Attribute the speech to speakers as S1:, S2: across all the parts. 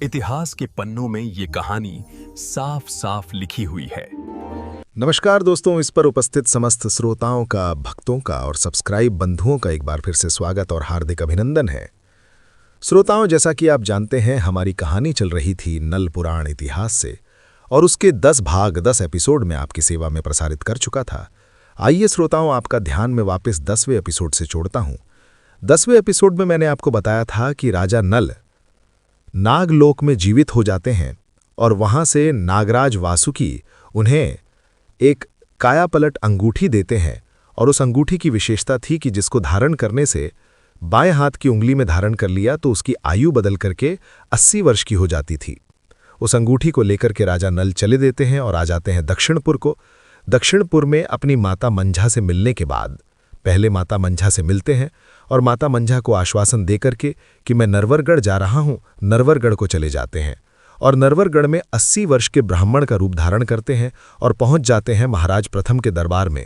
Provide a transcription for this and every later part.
S1: इतिहास के पन्नों में ये कहानी साफ साफ लिखी हुई है।
S2: नमस्कार दोस्तों, इस पर उपस्थित समस्त श्रोताओं का, भक्तों का और सब्सक्राइब बंधुओं का एक बार फिर से स्वागत और हार्दिक अभिनंदन है। श्रोताओं, जैसा कि आप जानते हैं, हमारी कहानी चल रही थी नल पुराण इतिहास से और उसके 10 भाग 10 एपिसोड में आपकी सेवा में प्रसारित कर चुका था। आइए श्रोताओं, आपका ध्यान में वापस 10वें एपिसोड से जोड़ता हूं। 10वें एपिसोड में मैंने आपको बताया था कि राजा नल नागलोक में जीवित हो जाते हैं और वहां से नागराज वासुकी उन्हें एक कायापलट अंगूठी देते हैं और उस अंगूठी की विशेषता थी कि जिसको धारण करने से बाएं हाथ की उंगली में धारण कर लिया तो उसकी आयु बदल करके 80 वर्ष की हो जाती थी। उस अंगूठी को लेकर के राजा नल चले देते हैं और आ जाते हैं दक्षिणपुर को। दक्षिणपुर में अपनी माता मंझा से मिलने के बाद पहले माता मंझा से मिलते हैं और माता मंझा को आश्वासन देकर के कि मैं नरवरगढ़ जा रहा हूं, नरवरगढ़ को चले जाते हैं और नरवरगढ़ में 80 वर्ष के ब्राह्मण का रूप धारण करते हैं और पहुंच जाते हैं महाराज प्रथम के दरबार में।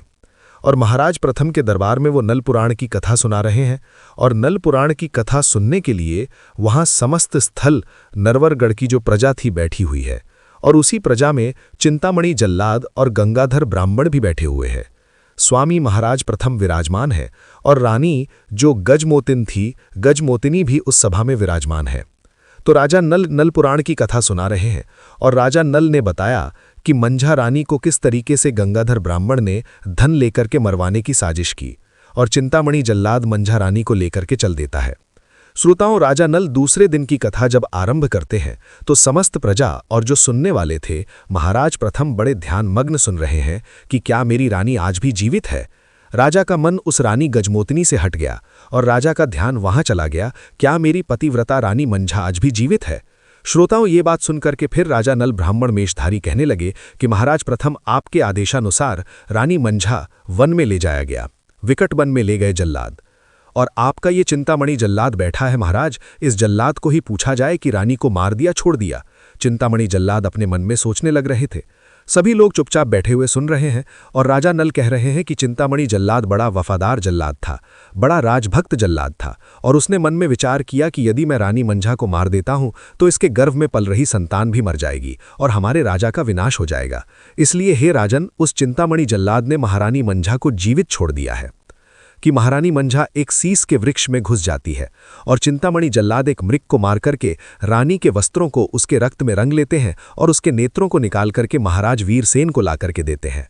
S2: और महाराज प्रथम के दरबार में वो नल पुराण की कथा सुना रहे हैं और नल पुराण की कथा सुनने के लिए वहां समस्त स्थल नरवरगढ़ की जो प्रजा थी बैठी हुई है और उसी प्रजा में चिंतामणि जल्लाद और गंगाधर ब्राह्मण भी बैठे हुए हैं। स्वामी महाराज प्रथम विराजमान है और रानी जो गजमोतिन थी, गजमोतिनी भी उस सभा में विराजमान है। तो राजा नल पुराण की कथा सुना रहे हैं और राजा नल ने बताया कि मंझा रानी को किस तरीके से गंगाधर ब्राह्मण ने धन लेकर के मरवाने की साजिश की और चिंतामणि जल्लाद मंझा रानी को लेकर के चल देता है। श्रोताओं, राजा नल दूसरे दिन की कथा जब आरंभ करते हैं तो समस्त प्रजा और जो सुनने वाले थे महाराज प्रथम बड़े ध्यानमग्न सुन रहे हैं कि क्या मेरी रानी आज भी जीवित है। राजा का मन उस रानी गजमोतिनी से हट गया और राजा का ध्यान वहां चला गया, क्या मेरी पतिव्रता रानी मंझा आज भी जीवित है। श्रोताओं, ये बात सुनकर के फिर राजा नल ब्राह्मण मेषधारी कहने लगे कि महाराज प्रथम आपके आदेशानुसार रानी मंझा वन में ले जाया गया, विकट वन में ले गए जल्लाद, और आपका ये चिंतामणि जल्लाद बैठा है महाराज, इस जल्लाद को ही पूछा जाए कि रानी को मार दिया छोड़ दिया। चिंतामणि जल्लाद अपने मन में सोचने लग रहे थे। सभी लोग चुपचाप बैठे हुए सुन रहे हैं और राजा नल कह रहे हैं कि चिंतामणि जल्लाद बड़ा वफादार जल्लाद था, बड़ा राजभक्त जल्लाद था और उसने मन में विचार किया कि यदि मैं रानी मंझा को मार देता हूं तो इसके गर्भ में पल रही संतान भी मर जाएगी और हमारे राजा का विनाश हो जाएगा। इसलिए हे राजन, उस चिंतामणि जल्लाद ने महारानी मंझा को जीवित छोड़ दिया है कि महारानी मंझा एक सीस के वृक्ष में घुस जाती है और चिंतामणि जल्लाद एक मृग को मार करके रानी के वस्त्रों को उसके रक्त में रंग लेते हैं और उसके नेत्रों को निकाल करके महाराज वीरसेन को ला करके देते हैं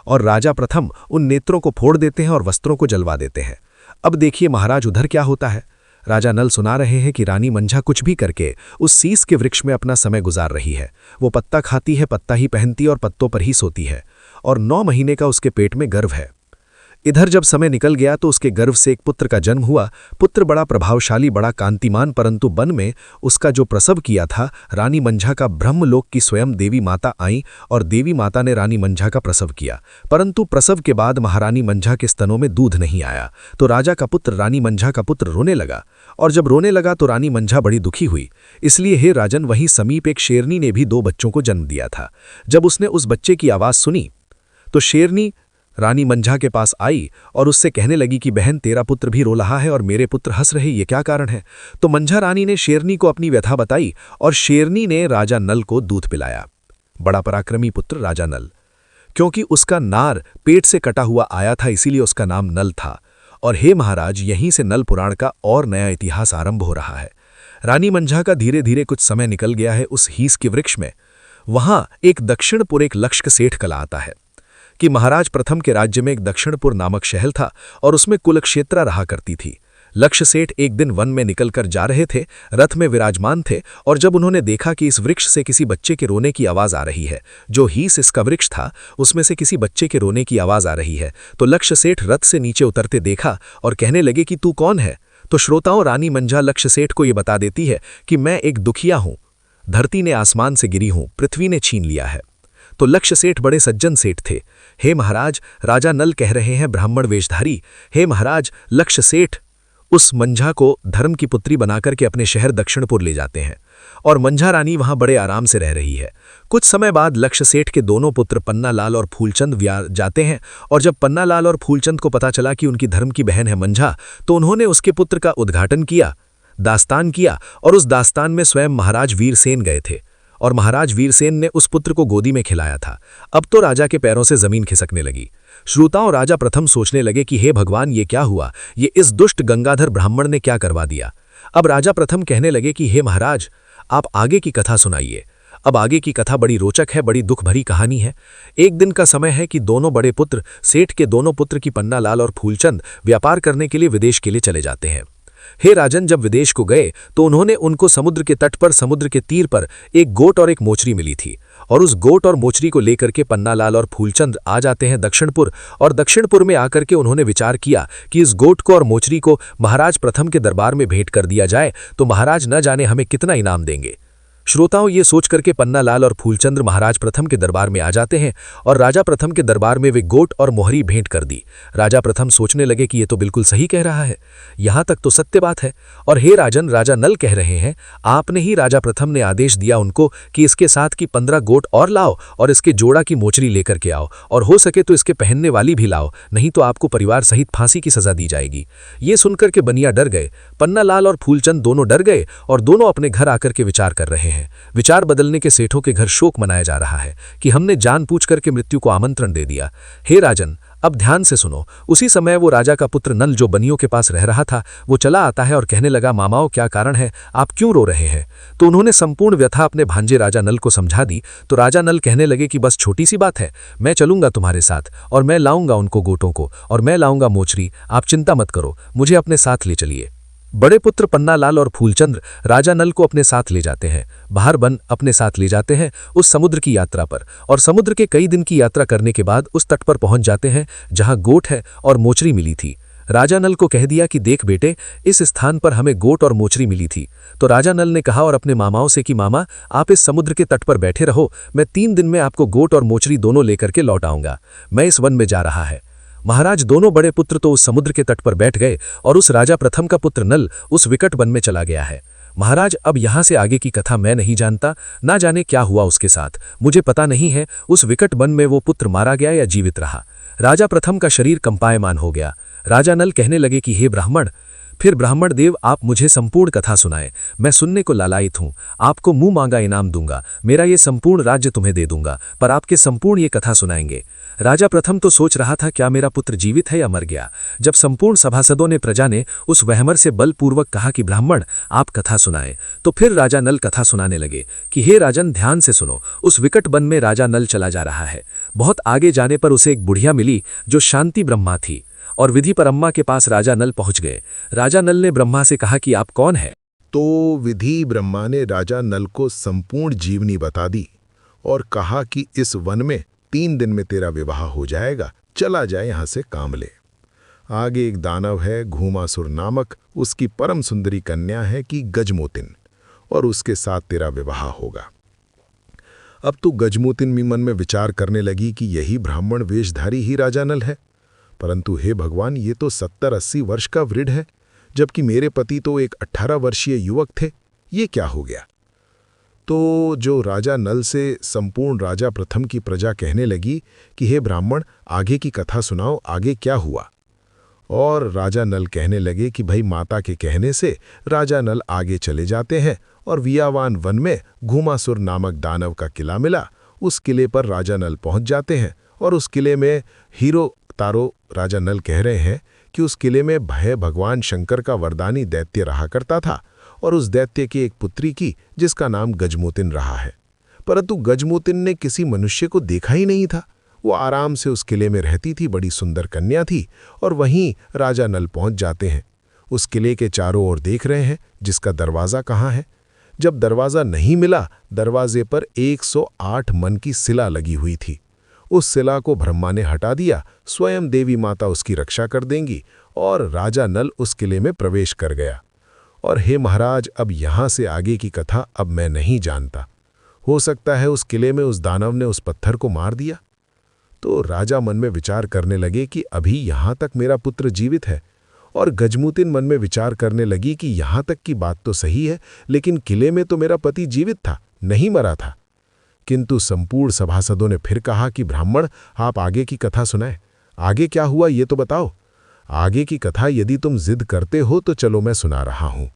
S2: और राजा प्रथम उन नेत्रों को फोड़ देते हैं और वस्त्रों को जलवा देते हैं। अब देखिए महाराज उधर क्या होता है। राजा नल सुना रहे हैं कि रानी मंझा कुछ भी करके उस सीस के वृक्ष में अपना समय गुजार रही है। वो पत्ता खाती है, पत्ता ही पहनती और पत्तों पर ही सोती है और 9 महीने का उसके पेट में गर्भ है। इधर जब समय निकल गया तो उसके गर्भ से एक पुत्र का जन्म हुआ। पुत्र बड़ा प्रभावशाली, बड़ा कांतिमान, परंतु वन में उसका जो प्रसव किया था रानी मंझा का, ब्रह्मलोक की स्वयं देवी माता आई और देवी माता ने रानी मंझा का प्रसव किया, परंतु प्रसव के बाद महारानी मंझा के स्तनों में दूध नहीं आया। तो राजा का पुत्र, रानी मंझा का पुत्र रोने लगा और जब रोने लगा तो रानी मंझा बड़ी दुखी हुई। इसलिए हे राजन, वहीं समीप एक शेरनी ने भी 2 बच्चों को जन्म दिया था। जब उसने उस बच्चे की आवाज़ सुनी तो शेरनी रानी मंझा के पास आई और उससे कहने लगी कि बहन, तेरा पुत्र भी रो रहा है और मेरे पुत्र हंस रहे, ये क्या कारण है। तो मंझा रानी ने शेरनी को अपनी व्यथा बताई और शेरनी ने राजा नल को दूध पिलाया। बड़ा पराक्रमी पुत्र राजा नल, क्योंकि उसका नार पेट से कटा हुआ आया था इसीलिए उसका नाम नल था। और हे महाराज, यहीं से नल पुराण का और नया इतिहास आरंभ हो रहा है। रानी मंझा का धीरे धीरे कुछ समय निकल गया है उस हीस के वृक्ष में। वहां एक दक्षिणपुर एक लक्ष्क सेठ कला आता है कि महाराज प्रथम के राज्य में एक दक्षिणपुर नामक शहर था और उसमें कुलक्षेत्रा रहा करती थी। लक्ष्य सेठ एक दिन वन में निकलकर जा रहे थे, रथ में विराजमान थे और जब उन्होंने देखा कि इस वृक्ष से किसी बच्चे के रोने की आवाज़ आ रही है, जो हीस इसका वृक्ष था उसमें से किसी बच्चे के रोने की आवाज़ आ रही है, तो लक्ष्य सेठ रथ से नीचे उतरते देखा और कहने लगे कि तू कौन है। तो श्रोताओं, रानी मंझा लक्ष्य सेठ को ये बता देती है कि मैं एक दुखिया हूँ, धरती ने आसमान से गिरी हूँ, पृथ्वी ने छीन लिया है। तो लक्ष्य सेठ बड़े सज्जन सेठ थे। हे महाराज, राजा नल कह रहे हैं ब्राह्मण वेशधारी, हे महाराज, लक्ष्य सेठ उस मंझा को धर्म की पुत्री बनाकर के अपने शहर दक्षिणपुर ले जाते हैं और मंझा रानी वहां बड़े आराम से रह रही है। कुछ समय बाद लक्ष्य सेठ के दोनों पुत्र पन्नालाल और फूलचंद जाते हैं और जब पन्नालाल और फूलचंद को पता चला कि उनकी धर्म की बहन है मंझा, तो उन्होंने उसके पुत्र का उद्घाटन किया। दास्तान किया और उस दास्तान में स्वयं महाराज वीरसेन गए थे और महाराज वीरसेन ने उस पुत्र को गोदी में खिलाया था। अब तो राजा के पैरों से जमीन खिसकने लगी। श्रोताओं, राजा प्रथम सोचने लगे कि हे भगवान, ये क्या हुआ, ये इस दुष्ट गंगाधर ब्राह्मण ने क्या करवा दिया। अब राजा प्रथम कहने लगे कि हे महाराज, आप आगे की कथा सुनाइए। अब आगे की कथा बड़ी रोचक है, बड़ी दुख भरी कहानी है। एक दिन का समय है कि दोनों बड़े पुत्र, सेठ के दोनों पुत्र की पन्नालाल और फूलचंद व्यापार करने के लिए विदेश के लिए चले जाते हैं। हे राजन, जब विदेश को गए तो उन्होंने उनको समुद्र के तट पर, समुद्र के तीर पर एक गोट और एक मोचरी मिली थी और उस गोट और मोचरी को लेकर के पन्नालाल और फूलचंद आ जाते हैं दक्षिणपुर। और दक्षिणपुर में आकर के उन्होंने विचार किया कि इस गोट को और मोचरी को महाराज प्रथम के दरबार में भेंट कर दिया जाए तो महाराज न जाने हमें कितना इनाम देंगे। श्रोताओं, ये सोच करके पन्नालाल और फूलचंद्र महाराज प्रथम के दरबार में आ जाते हैं और राजा प्रथम के दरबार में वे गोट और मोहरी भेंट कर दी। राजा प्रथम सोचने लगे कि ये तो बिल्कुल सही कह रहा है, यहाँ तक तो सत्य बात है। और हे राजन, राजा नल कह रहे हैं, आपने ही राजा प्रथम ने आदेश दिया उनको कि इसके साथ की 15 गोट और लाओ और इसके जोड़ा की मोचरी लेकर के आओ और हो सके तो इसके पहनने वाली भी लाओ, नहीं तो आपको परिवार सहित फांसी की सजा दी जाएगी। ये सुनकर के बनिया डर गए। पन्नालाल और फूलचंद दोनों डर गए और दोनों अपने घर आकर के विचार कर रहे हैं। विचार बदलने के सेठों के घर शोक मनाया जा रहा है कि हमने जान पूछ करके मृत्यु को आमंत्रण दे दिया। हे राजन, अब ध्यान से सुनो। उसी समय वो राजा का पुत्र नल, जो बनियों के पास रह रहा था, वो चला आता है और कहने लगा, मामाओं, क्या कारण है, आप क्यों रो रहे हैं। तो उन्होंने संपूर्ण व्यथा अपने भांजे राजा नल को समझा दी। तो राजा नल कहने लगे कि बस छोटी सी बात है, मैं चलूंगा तुम्हारे साथ और मैं लाऊंगा उनको गोटों को और मैं लाऊंगा मोचरी, आप चिंता मत करो, मुझे अपने साथ ले चलिए। बड़े पुत्र पन्नालाल और फूलचंद्र राजा नल को अपने साथ ले जाते हैं, बाहर बन अपने साथ ले जाते हैं उस समुद्र की यात्रा पर। और समुद्र के कई दिन की यात्रा करने के बाद उस तट पर पहुंच जाते हैं जहां गोट है और मोचरी मिली थी। राजा नल को कह दिया कि देख बेटे, इस स्थान पर हमें गोट और मोचरी मिली थी। तो राजा नल ने कहा और अपने मामाओं से कि मामा, आप इस समुद्र के तट पर बैठे रहो, मैं 3 दिन में आपको गोट और मोचरी दोनों लेकर के लौट आऊंगा, मैं इस वन में जा रहा है। महाराज दोनों बड़े पुत्र तो उस समुद्र के तट पर बैठ गए और उस राजा प्रथम का पुत्र नल उस विकट वन में चला गया है। महाराज, अब यहाँ से आगे की कथा मैं नहीं जानता, ना जाने क्या हुआ उसके साथ, मुझे पता नहीं है उस विकट वन में वो पुत्र मारा गया या जीवित रहा। राजा प्रथम का शरीर कंपायमान हो गया। राजा नल कहने लगे कि हे ब्राह्मण, फिर ब्राह्मण देव, आप मुझे संपूर्ण कथा सुनाएं, मैं सुनने को लालायित हूं, आपको मुंह मांगा इनाम दूंगा, मेरा ये संपूर्ण राज्य तुम्हें दे दूंगा, पर आपके संपूर्ण ये कथा सुनाएंगे। राजा प्रथम तो सोच रहा था क्या मेरा पुत्र जीवित है या मर गया। जब संपूर्ण सभासदों ने, प्रजा ने उस वहमर से बलपूर्वक कहा कि ब्राह्मण आप कथा सुनाएं, तो फिर राजा नल कथा सुनाने लगे कि हे राजन, ध्यान से सुनो। उस विकट वन में राजा नल चला जा रहा है। बहुत आगे जाने पर उसे एक बुढ़िया मिली जो शांति ब्रह्मा थी और विधि परम्मा के पास राजा नल पहुंच गए। राजा नल ने ब्रह्मा से कहा कि आप कौन है।
S3: तो विधि ब्रह्मा ने राजा नल को संपूर्ण जीवनी बता दी और कहा कि इस वन में 3 दिन में तेरा विवाह हो जाएगा, चला जाए यहां से काम ले। आगे एक दानव है घूमासुर नामक, उसकी परम सुंदरी कन्या है कि गजमोतिन, और उसके साथ तेरा विवाह होगा। अब तो गजमोतिन भी मन में विचार करने लगी कि यही ब्राह्मण वेशधारी ही राजा नल है, परंतु हे भगवान, ये तो 70-80 वर्ष का वृद्ध है, जबकि मेरे पति तो एक 18 वर्षीय युवक थे, ये क्या हो गया। तो जो राजा नल से संपूर्ण राजा प्रथम की प्रजा कहने लगी कि हे ब्राह्मण, आगे की कथा सुनाओ, आगे क्या हुआ। और राजा नल कहने लगे कि भाई, माता के कहने से राजा नल आगे चले जाते हैं और वियावान वन में घूमासुर नामक दानव का किला मिला। उस किले पर राजा नल पहुंच जाते हैं और उस किले में हीरो तारो राजा नल कह रहे हैं कि उस किले में भय भगवान शंकर का वरदानी दैत्य रहा करता था और उस दैत्य की एक पुत्री की जिसका नाम गजमोतिन रहा है। परंतु गजमोतिन ने किसी मनुष्य को देखा ही नहीं था। वो आराम से उस किले में रहती थी, बड़ी सुंदर कन्या थी। और वहीं राजा नल पहुंच जाते हैं। उस किले के चारों ओर देख रहे हैं जिसका दरवाज़ा कहाँ है। जब दरवाज़ा नहीं मिला, दरवाजे पर 108 मन की सिला लगी हुई थी। उस सिला को ब्रह्मा ने हटा दिया, स्वयं देवी माता उसकी रक्षा कर देंगी, और राजा नल उस किले में प्रवेश कर गया। और हे महाराज, अब यहाँ से आगे की कथा अब मैं नहीं जानता। हो सकता है उस किले में उस दानव ने उस पत्थर को मार दिया। तो राजा मन में विचार करने लगे कि अभी यहाँ तक मेरा पुत्र जीवित है, और गजमोतिन मन में विचार करने लगी कि यहाँ तक की बात तो सही है, लेकिन किले में तो मेरा पति जीवित था, नहीं मरा था। किंतु संपूर्ण सभासदों ने फिर कहा कि ब्राह्मण, आप आगे की कथा सुनाएं, आगे क्या हुआ ये तो बताओ। आगे की कथा यदि तुम जिद करते हो तो चलो मैं सुना रहा हूं।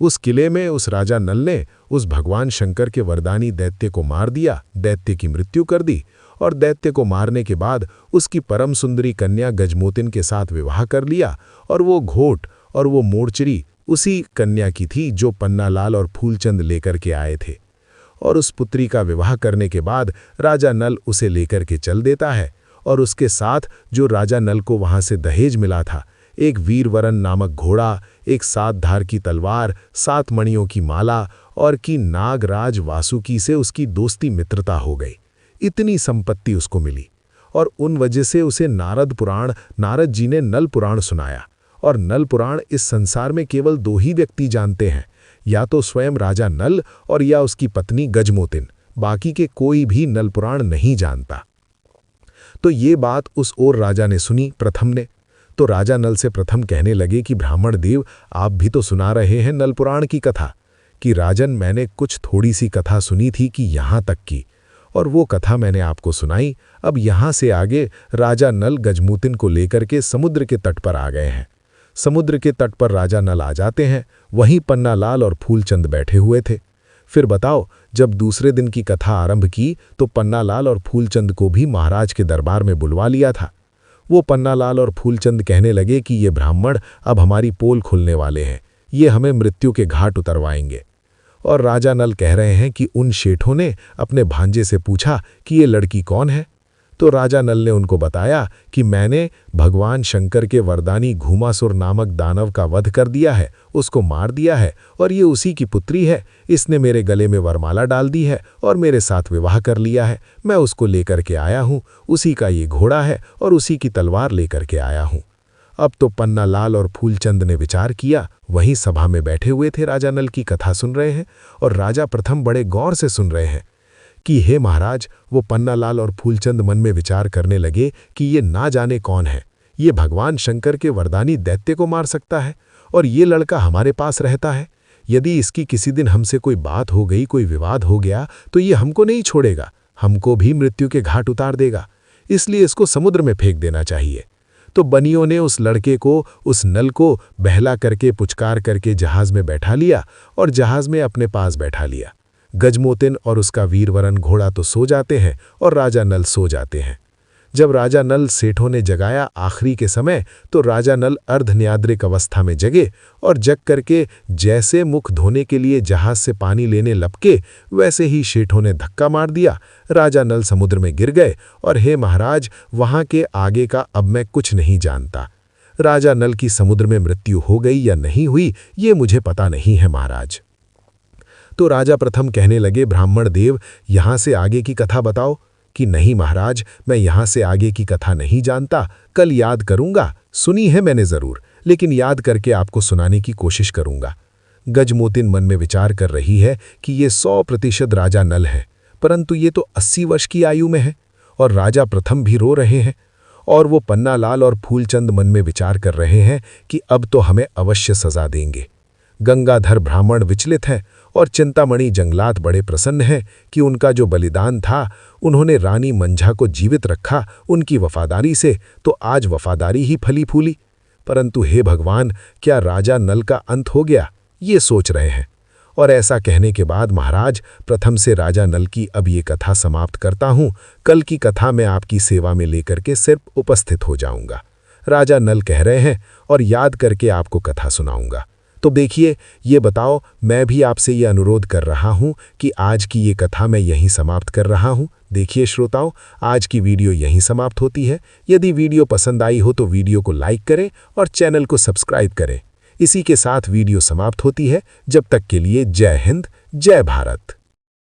S3: उस किले में उस राजा नल ने उस भगवान शंकर के वरदानी दैत्य को मार दिया, दैत्य की मृत्यु कर दी और दैत्य को मारने के बाद उसकी परम सुंदरी कन्या गजमोतिन के साथ विवाह कर लिया। और वो घोट और वो मोर्चरी उसी कन्या की थी जो पन्नालाल और फूलचंद लेकर के आए थे। और उस पुत्री का विवाह करने के बाद राजा नल उसे लेकर के चल देता है और उसके साथ जो राजा नल को वहां से दहेज मिला था, एक वीरवरन नामक घोड़ा, एक 7 धार की तलवार, 7 मणियों की माला और की नागराज वासुकी से उसकी दोस्ती मित्रता हो गई। इतनी संपत्ति उसको मिली और उन वजह से उसे नारद जी ने नल पुराण सुनाया। और नल पुराण इस संसार में केवल 2 ही व्यक्ति जानते हैं, या तो स्वयं राजा नल और या उसकी पत्नी गजमोतिन। बाकी के कोई भी नल पुराण नहीं जानता। तो ये बात उस और राजा ने सुनी, प्रथम ने। तो राजा नल से प्रथम कहने लगे कि ब्राह्मण देव, आप भी तो सुना रहे हैं नल पुराण की कथा। कि राजन, मैंने कुछ थोड़ी सी कथा सुनी थी कि यहाँ तक की, और वो कथा मैंने आपको सुनाई। अब यहाँ से आगे राजा नल गजमोतिन को लेकर के समुद्र के तट पर आ गए हैं। समुद्र के तट पर राजा नल आ जाते हैं, वहीं पन्नालाल और फूलचंद बैठे हुए थे। फिर बताओ, जब दूसरे दिन की कथा आरंभ की तो पन्नालाल और फूलचंद को भी महाराज के दरबार में बुलवा लिया था। वो पन्नालाल और फूलचंद कहने लगे कि ये ब्राह्मण अब हमारी पोल खुलने वाले हैं, ये हमें मृत्यु के घाट उतरवाएंगे। और राजा नल कह रहे हैं कि उन शेठों ने अपने भांजे से पूछा कि ये लड़की कौन है। तो राजा नल ने उनको बताया कि मैंने भगवान शंकर के वरदानी घूमासुर नामक दानव का वध कर दिया है, उसको मार दिया है, और ये उसी की पुत्री है। इसने मेरे गले में वरमाला डाल दी है और मेरे साथ विवाह कर लिया है। मैं उसको लेकर के आया हूँ, उसी का ये घोड़ा है और उसी की तलवार लेकर के आया हूँ। अब तो पन्नालाल और फूलचंद ने विचार किया, वहीं सभा में बैठे हुए थे, राजा नल की कथा सुन रहे हैं। और राजा प्रथम बड़े गौर से सुन रहे हैं कि हे महाराज, वो पन्नालाल और फूलचंद मन में विचार करने लगे कि ये ना जाने कौन है, ये भगवान शंकर के वरदानी दैत्य को मार सकता है और ये लड़का हमारे पास रहता है। यदि इसकी किसी दिन हमसे कोई बात हो गई, कोई विवाद हो गया, तो ये हमको नहीं छोड़ेगा, हमको भी मृत्यु के घाट उतार देगा। इसलिए इसको समुद्र में फेंक देना चाहिए। तो बनियों ने उस लड़के को, उस नल को बहला करके पुचकार करके जहाज में बैठा लिया और जहाज में अपने पास बैठा लिया। गजमोतिन और उसका वीरवरन घोड़ा तो सो जाते हैं और राजा नल सो जाते हैं। जब राजा नल सेठों ने जगाया आखिरी के समय, तो राजा नल अर्धनियाद्रिक अवस्था में जगे और जग करके जैसे मुख धोने के लिए जहाज से पानी लेने लपके, वैसे ही सेठों ने धक्का मार दिया। राजा नल समुद्र में गिर गए और हे महाराज, वहां के आगे का अब मैं कुछ नहीं जानता। राजा नल की समुद्र में मृत्यु हो गई या नहीं हुई, ये मुझे पता नहीं है महाराज। तो राजा प्रथम कहने लगे, ब्राह्मण देव, यहाँ से आगे की कथा बताओ। कि नहीं महाराज, मैं यहाँ से आगे की कथा नहीं जानता, कल याद करूँगा। सुनी है मैंने ज़रूर, लेकिन याद करके आपको सुनाने की कोशिश करूँगा। गजमोतिन मन में विचार कर रही है कि ये 100% राजा नल है, परंतु ये तो 80 वर्ष की आयु में है। और राजा प्रथम भी रो रहे हैं। और वो पन्नालाल और फूलचंद मन में विचार कर रहे हैं कि अब तो हमें अवश्य सजा देंगे। गंगाधर ब्राह्मण विचलित है और चिंतामणि जंगलात बड़े प्रसन्न हैं कि उनका जो बलिदान था, उन्होंने रानी मंझा को जीवित रखा उनकी वफादारी से, तो आज वफादारी ही फली फूली। परंतु हे भगवान, क्या राजा नल का अंत हो गया, ये सोच रहे हैं। और ऐसा कहने के बाद महाराज, प्रथम से राजा नल की अब ये कथा समाप्त करता हूँ। कल की कथा मैं आपकी सेवा में लेकर के सिर्फ उपस्थित हो जाऊंगा। राजा नल कह रहे हैं और याद करके आपको कथा सुनाऊंगा। तो देखिए, ये बताओ, मैं भी आपसे ये अनुरोध कर रहा हूँ कि आज की ये कथा मैं यहीं समाप्त कर रहा हूँ। देखिए श्रोताओं, आज की वीडियो यहीं समाप्त होती है। यदि वीडियो पसंद आई हो तो वीडियो को लाइक करें और चैनल को सब्सक्राइब करें। इसी के साथ वीडियो समाप्त होती है। जब तक के लिए जय हिंद, जय भारत।